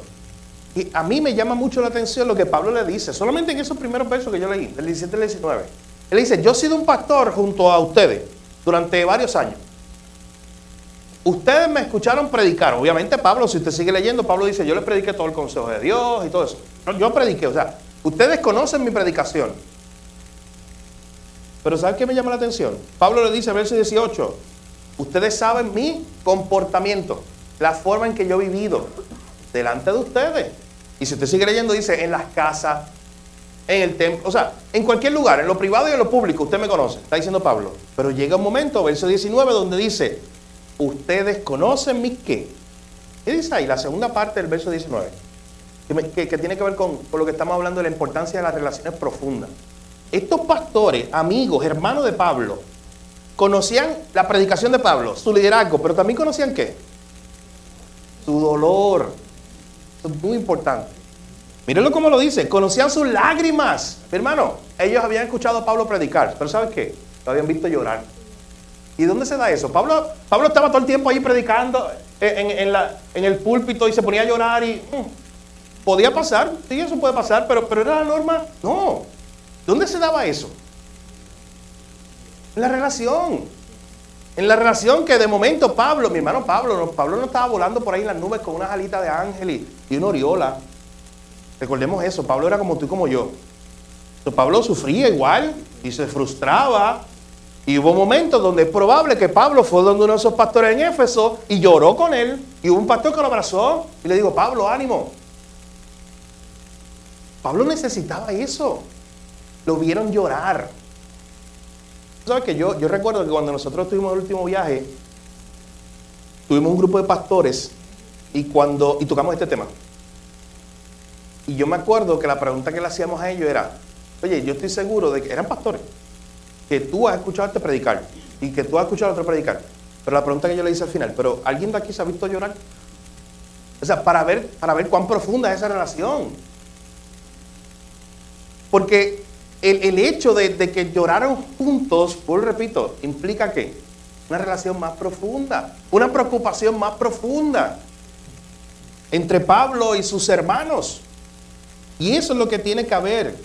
Y a mí me llama mucho la atención lo que Pablo le dice, solamente en esos primeros versos que yo leí, del 17 al 19. Él dice, yo he sido un pastor junto a ustedes durante varios años. Ustedes me escucharon predicar. Obviamente Pablo, si usted sigue leyendo, Pablo dice, yo les prediqué todo el consejo de Dios y todo eso. Yo prediqué, o sea, ustedes conocen mi predicación. Pero ¿saben qué me llama la atención? Pablo le dice, verso 18, ustedes saben mi comportamiento, la forma en que yo he vivido delante de ustedes. Y si usted sigue leyendo, dice, en las casas, en el templo, o sea, en cualquier lugar, en lo privado y en lo público, usted me conoce, está diciendo Pablo. Pero llega un momento, verso 19, donde dice, ustedes conocen mi qué. ¿Qué dice ahí? La segunda parte del verso 19, que tiene que ver con lo que estamos hablando de la importancia de las relaciones profundas. Estos pastores, amigos, hermanos de Pablo, conocían la predicación de Pablo, su liderazgo, pero también conocían ¿qué? Su dolor. Eso es muy importante. Mírenlo cómo lo dice, conocían sus lágrimas. Mi hermano, ellos habían escuchado a Pablo predicar, pero ¿sabes qué? Lo habían visto llorar. ¿Y dónde se da eso? Pablo estaba todo el tiempo ahí predicando en el púlpito y se ponía a llorar y podía pasar, sí, eso puede pasar, pero ¿era la norma? No. ¿Dónde se daba eso? En la relación. En la relación que de momento Pablo, mi hermano Pablo no estaba volando por ahí en las nubes con unas alitas de ángel y una oriola. Recordemos eso, Pablo era como tú y como yo. Entonces, Pablo sufría igual y se frustraba. Y hubo momentos donde es probable que Pablo fue donde uno de esos pastores en Éfeso y lloró con él. Y hubo un pastor que lo abrazó y le dijo, Pablo, ánimo. Pablo necesitaba eso. Lo vieron llorar. ¿Sabes qué? Yo recuerdo que cuando nosotros tuvimos el último viaje, tuvimos un grupo de pastores y tocamos este tema. Y yo me acuerdo que la pregunta que le hacíamos a ellos era, oye, yo estoy seguro de que eran pastores, que tú has escuchado a este predicar y que tú has escuchado a otro predicar. Pero la pregunta que yo le hice al final, ¿pero alguien de aquí se ha visto llorar? O sea, para ver cuán profunda es esa relación. Porque el hecho de que lloraron juntos, pues repito, implica ¿qué? Una relación más profunda, una preocupación más profunda entre Pablo y sus hermanos. Y eso es lo que tiene que haber,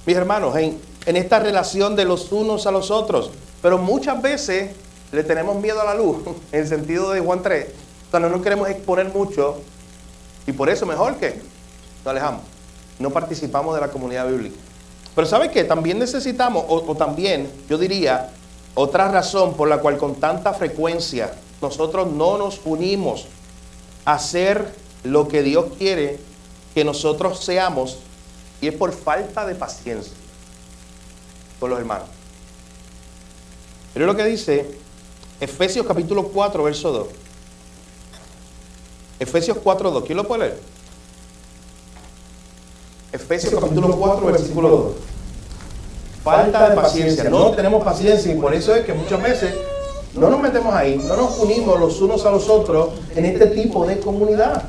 mis hermanos, en esta relación de los unos a los otros. Pero muchas veces le tenemos miedo a la luz, en el sentido de Juan 3. O sea, no nos queremos exponer mucho y por eso mejor que nos alejamos. No participamos de la comunidad bíblica. Pero ¿sabe qué? También necesitamos, o también, yo diría, otra razón por la cual con tanta frecuencia nosotros no nos unimos a hacer lo que Dios quiere que nosotros seamos, y es por falta de paciencia con los hermanos. Pero lo que dice Efesios capítulo 4, verso 2. Efesios 4, 2. ¿Quién lo puede leer? Efesios capítulo 4, versículo 2. Falta de paciencia. No tenemos paciencia y por eso es que muchas veces no nos metemos ahí, no nos unimos los unos a los otros en este tipo de comunidad.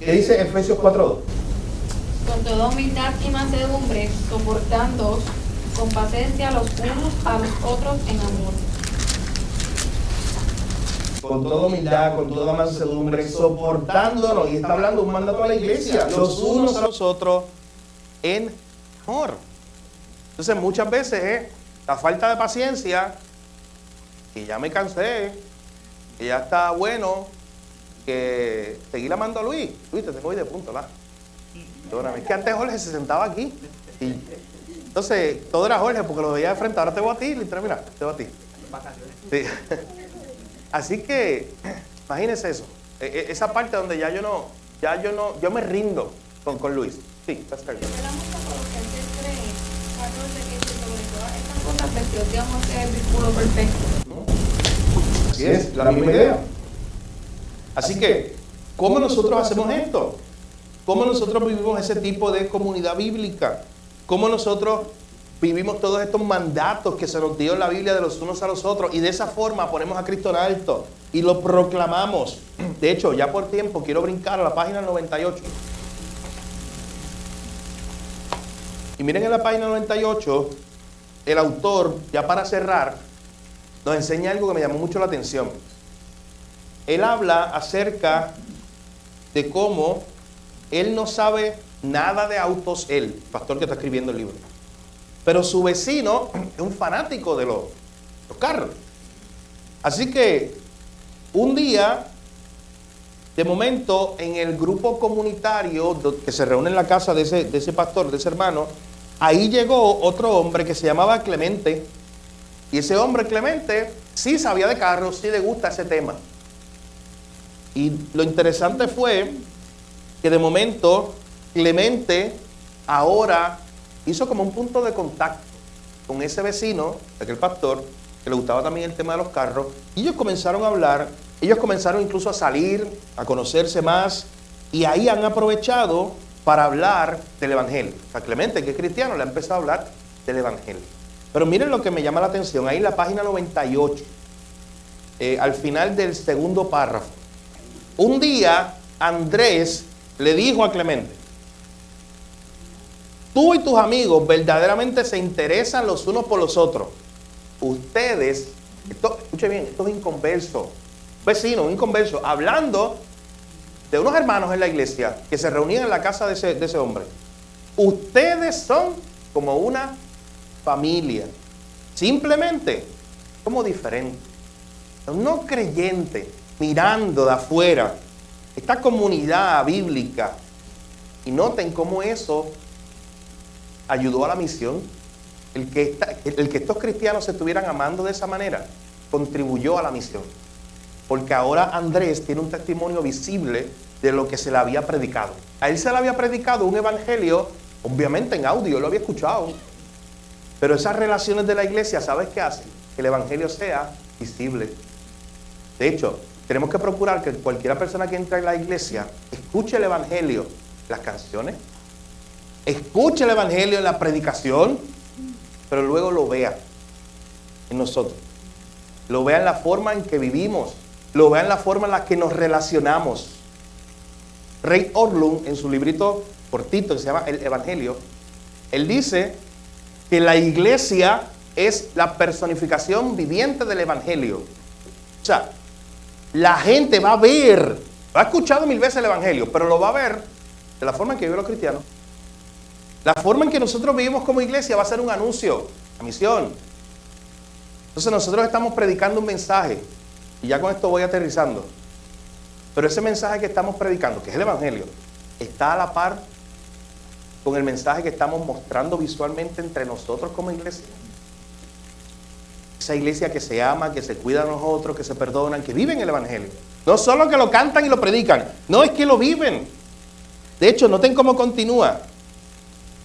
¿Qué dice Efesios 4, 2?
Con toda humildad y mansedumbre, soportándoos con paciencia los unos a los otros en amor.
Con toda humildad, con toda mansedumbre, soportándonos. Y está hablando un mandato a la iglesia, los unos a los otros en amor. Entonces muchas veces la falta de paciencia, que ya me cansé, que ya está bueno, que seguir amando a Luis. Luis, te tengo hoy de punto, ¿verdad? Perdóname, es que antes Jorge se sentaba aquí. Y entonces todo era Jorge porque lo veía de frente. Ahora te voy a ti, literal, mira, te voy a ti. Sí. Así que, imagínense eso. Esa parte donde yo me rindo con Luis. Sí, está cerca.
Dios es el vínculo perfecto.
Así es, la misma idea. Así que, ¿cómo nosotros hacemos esto? ¿Cómo nosotros vivimos ese tipo de comunidad bíblica? ¿Cómo nosotros vivimos todos estos mandatos que se nos dio en la Biblia de los unos a los otros? Y de esa forma ponemos a Cristo en alto y lo proclamamos. De hecho, ya por tiempo quiero brincar a la página 98. Y miren en la página 98, el autor, ya para cerrar, nos enseña algo que me llamó mucho la atención. Él habla acerca de cómo él no sabe nada de autos, el pastor que está escribiendo el libro. Pero su vecino es un fanático de los carros. Así que un día, de momento, en el grupo comunitario que se reúne en la casa de ese pastor, de ese hermano, ahí llegó otro hombre que se llamaba Clemente. Y ese hombre Clemente sí sabía de carros, sí le gusta ese tema. Y lo interesante fue que de momento Clemente ahora hizo como un punto de contacto con ese vecino, aquel pastor, que le gustaba también el tema de los carros. Y ellos comenzaron a hablar, ellos comenzaron incluso a salir, a conocerse más. Y ahí han aprovechado para hablar del Evangelio. O sea, Clemente, que es cristiano, le ha empezado a hablar del Evangelio. Pero miren lo que me llama la atención, ahí en la página 98, al final del segundo párrafo. Un día Andrés le dijo a Clemente: tú y tus amigos verdaderamente se interesan los unos por los otros. Ustedes, escuche bien, estos inconversos, vecinos, inconversos, hablando de unos hermanos en la iglesia que se reunían en la casa de ese hombre. Ustedes son como una familia, simplemente como diferentes. Los no creyentes mirando de afuera esta comunidad bíblica, y noten cómo eso ayudó a la misión. El que estos cristianos se estuvieran amando de esa manera contribuyó a la misión, porque ahora Andrés tiene un testimonio visible de lo que se le había predicado. A él se le había predicado un evangelio, obviamente en audio, lo había escuchado, pero esas relaciones de la iglesia, ¿sabes qué hacen? Que el evangelio sea visible. De hecho, tenemos que procurar que cualquier persona que entre en la iglesia escuche el evangelio en las canciones, escuche el evangelio en la predicación, pero luego lo vea en nosotros, lo vea en la forma en que vivimos, lo vea en la forma en la que nos relacionamos. Ray Ortlund, en su librito cortito que se llama El Evangelio, él dice que la iglesia es la personificación viviente del evangelio. O sea, la gente va a ver, ha escuchado 1000 veces el evangelio, pero lo va a ver de la forma en que viven los cristianos. La forma en que nosotros vivimos como iglesia va a ser un anuncio, la misión. Entonces nosotros estamos predicando un mensaje, y ya con esto voy aterrizando. Pero ese mensaje que estamos predicando, que es el evangelio, está a la par con el mensaje que estamos mostrando visualmente entre nosotros como iglesia. Esa iglesia que se ama, que se cuida de nosotros, que se perdonan, que viven el evangelio. No solo que lo cantan y lo predican, no, es que lo viven. De hecho, noten cómo continúa.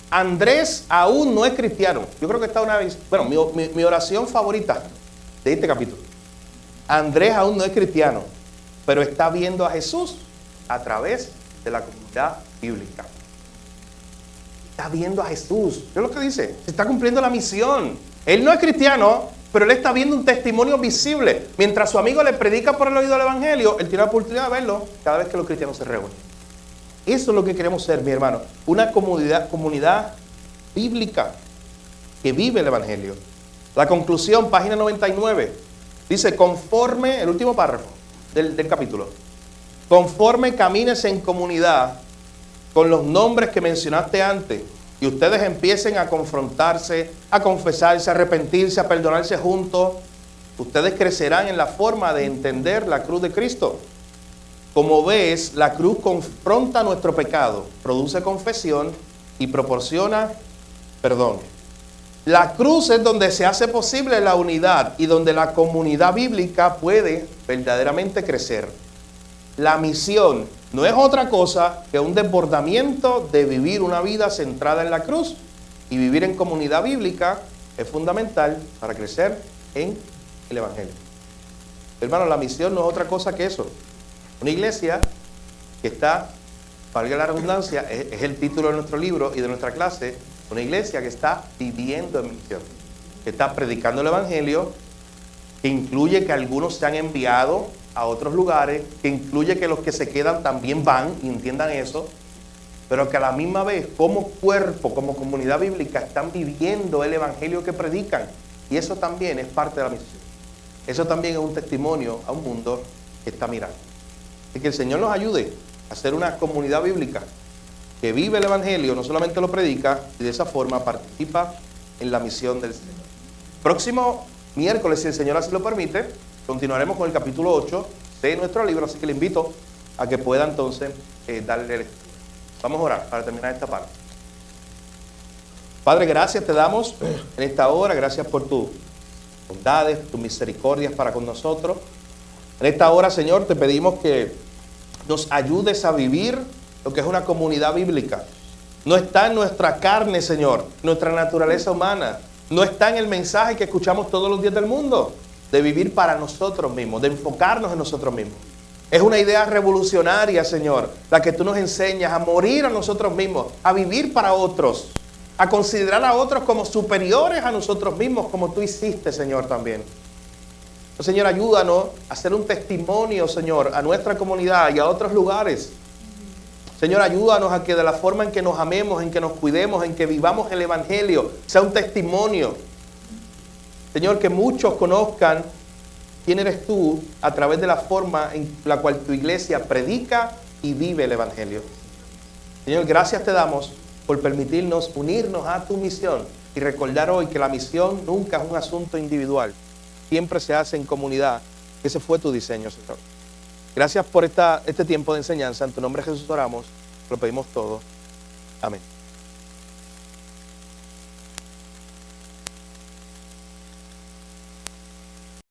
Andrés aún no es cristiano. Yo creo que está una vez, bueno, mi oración favorita de este capítulo. Andrés aún no es cristiano, pero está viendo a Jesús a través de la comunidad bíblica. Está viendo a Jesús. ¿Qué es lo que dice? Se está cumpliendo la misión. Él no es cristiano, pero él está viendo un testimonio visible. Mientras su amigo le predica por el oído del evangelio, él tiene la oportunidad de verlo cada vez que los cristianos se reúnen. Eso es lo que queremos ser, mi hermano. Una comunidad bíblica que vive el evangelio. La conclusión, página 99, dice: conforme, el último párrafo del capítulo, conforme camines en comunidad con los nombres que mencionaste antes, y ustedes empiecen a confrontarse, a confesarse, a arrepentirse, a perdonarse juntos, ustedes crecerán en la forma de entender la cruz de Cristo. Como ves, la cruz confronta nuestro pecado, produce confesión y proporciona perdón. La cruz es donde se hace posible la unidad y donde la comunidad bíblica puede verdaderamente crecer. La misión no es otra cosa que un desbordamiento de vivir una vida centrada en la cruz, y vivir en comunidad bíblica es fundamental para crecer en el evangelio. Hermanos, la misión no es otra cosa que eso. Una iglesia que está, valga la redundancia, es el título de nuestro libro y de nuestra clase, una iglesia que está viviendo en misión, que está predicando el evangelio, que incluye que algunos se han enviado a otros lugares, que incluye que los que se quedan también van, y entiendan eso, pero que a la misma vez, como cuerpo, como comunidad bíblica, están viviendo el evangelio que predican, y eso también es parte de la misión. Eso también es un testimonio a un mundo que está mirando. Y que el Señor nos ayude a ser una comunidad bíblica que vive el evangelio, no solamente lo predica, y de esa forma participa en la misión del Señor. Próximo miércoles, si el Señor así lo permite, continuaremos con el capítulo 8 de nuestro libro, así que le invito a que pueda entonces darle lectura. Vamos a orar para terminar esta parte. Padre, gracias te damos en esta hora, gracias por tus bondades, tus misericordias para con nosotros. En esta hora, Señor, te pedimos que nos ayudes a vivir lo que es una comunidad bíblica. No está en nuestra carne, Señor, nuestra naturaleza humana. No está en el mensaje que escuchamos todos los días del mundo, de vivir para nosotros mismos, de enfocarnos en nosotros mismos. Es una idea revolucionaria, Señor, la que tú nos enseñas a morir a nosotros mismos, a vivir para otros. a considerar a otros como superiores a nosotros mismos, como tú hiciste, Señor, también. Señor, ayúdanos a hacer un testimonio, Señor, a nuestra comunidad y a otros lugares. Señor, ayúdanos a que de la forma en que nos amemos, en que nos cuidemos, en que vivamos el Evangelio, sea un testimonio. Señor, que muchos conozcan quién eres tú a través de la forma en la cual tu iglesia predica y vive el Evangelio. Señor, gracias te damos por permitirnos unirnos a tu misión y recordar hoy que la misión nunca es un asunto individual. Siempre se hace en comunidad. Ese fue tu diseño, Señor. Gracias por este tiempo de enseñanza. En tu nombre, Jesús, oramos. Lo pedimos todo. Amén.